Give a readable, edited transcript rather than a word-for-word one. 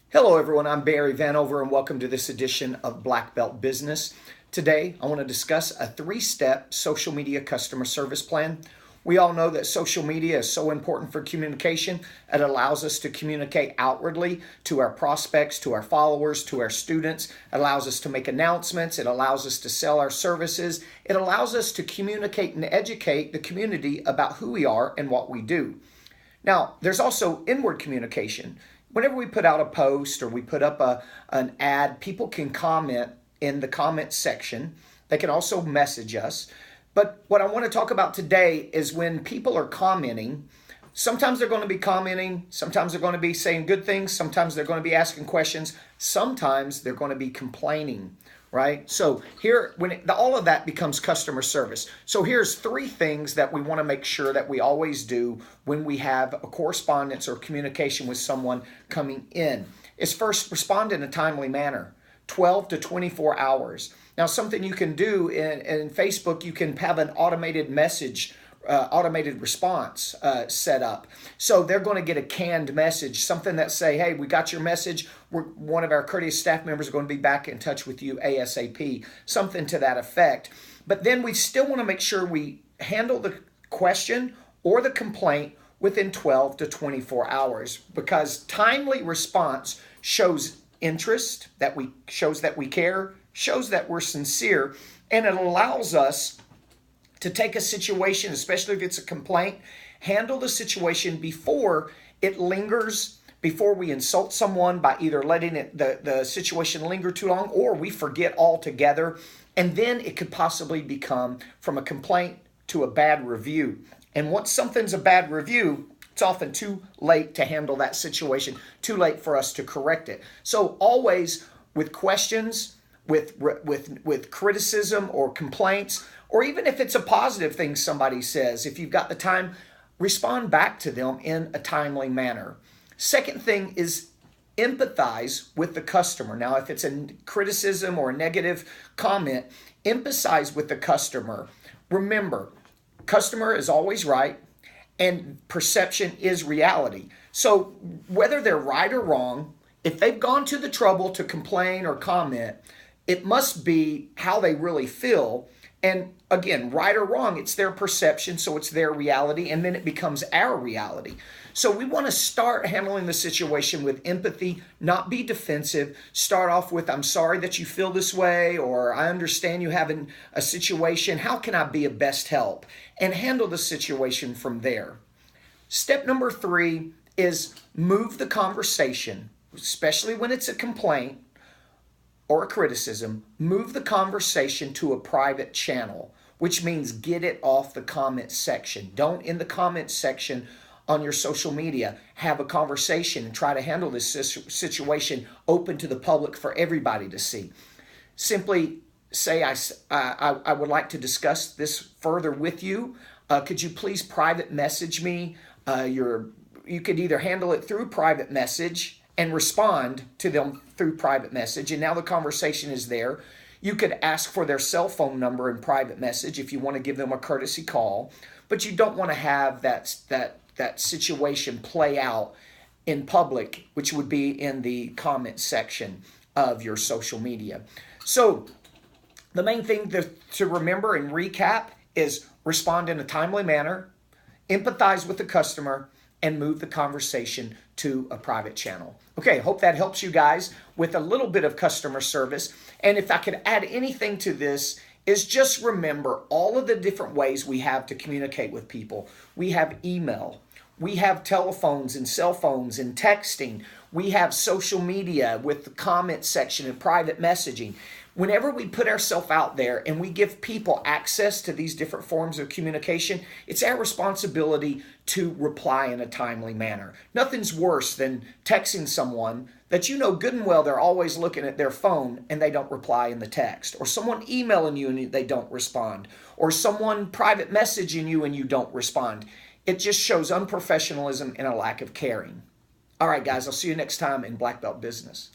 Hello everyone, I'm Barry Vanover and welcome to this edition of Black Belt Business. Today I want to discuss a three-step social media customer service plan. We all know that social media is so important for communication. It allows us to communicate outwardly to our prospects, to our followers, to our students. It allows us to make announcements. It allows us to sell our services. It allows us to communicate and educate the community about who we are and what we do. Now, there's also inward communication. Whenever we put out a post or we put up an ad, people can comment in the comment section. They can also message us. But what I want to talk about today is when people are commenting, sometimes they're going to be commenting, sometimes they're going to be saying good things, sometimes they're going to be asking questions, sometimes they're going to be complaining. Right? So here, all of that becomes customer service. So here's three things that we want to make sure that we always do when we have a correspondence or communication with someone coming in. Is first, respond in a timely manner, 12 to 24 hours. Now, something you can do in Facebook, you can have an automated message automated response set up. So they're going to get a canned message, something that say, hey, we got your message. One of our courteous staff members are going to be back in touch with you ASAP, something to that effect. But then we still want to make sure we handle the question or the complaint within 12 to 24 hours, because timely response shows interest, shows that we care, shows that we're sincere, and it allows us to take a situation, especially if it's a complaint, handle the situation before it lingers, before we insult someone by either letting the situation linger too long or we forget altogether. And then it could possibly become from a complaint to a bad review. And once something's a bad review, it's often too late to handle that situation, too late for us to correct it. So always with questions, with criticism or complaints, or even if it's a positive thing somebody says, if you've got the time, respond back to them in a timely manner. Second thing is empathize with the customer. Now, if it's a criticism or a negative comment, empathize with the customer. Remember, customer is always right and perception is reality. So whether they're right or wrong, if they've gone to the trouble to complain or comment, it must be how they really feel. And again, right or wrong, it's their perception, so it's their reality, and then it becomes our reality. So we want to start handling the situation with empathy, not be defensive. Start off with, I'm sorry that you feel this way, or I understand you having a situation. How can I be of best help? And handle the situation from there. Step number 3 is move the conversation, especially when it's a complaint or a criticism, move the conversation to a private channel, which means get it off the comment section. Don't, in the comment section on your social media, have a conversation and try to handle this situation open to the public for everybody to see. Simply say, I would like to discuss this further with you. Could you please private message me? You could either handle it through private message and respond to them through private message, and now the conversation is there. You could ask for their cell phone number in private message if you want to give them a courtesy call, but you don't want to have that situation play out in public, which would be in the comment section of your social media. So the main thing to remember and recap is respond in a timely manner, empathize with the customer, and move the conversation to a private channel. Okay, hope that helps you guys with a little bit of customer service. And if I could add anything to this, is just remember all of the different ways we have to communicate with people. We have email, we have telephones and cell phones and texting, we have social media with the comment section and private messaging. Whenever we put ourselves out there and we give people access to these different forms of communication, it's our responsibility to reply in a timely manner. Nothing's worse than texting someone that you know good and well they're always looking at their phone and they don't reply in the text, or someone emailing you and they don't respond, or someone private messaging you and you don't respond. It just shows unprofessionalism and a lack of caring. All right, guys, I'll see you next time in Black Belt Business.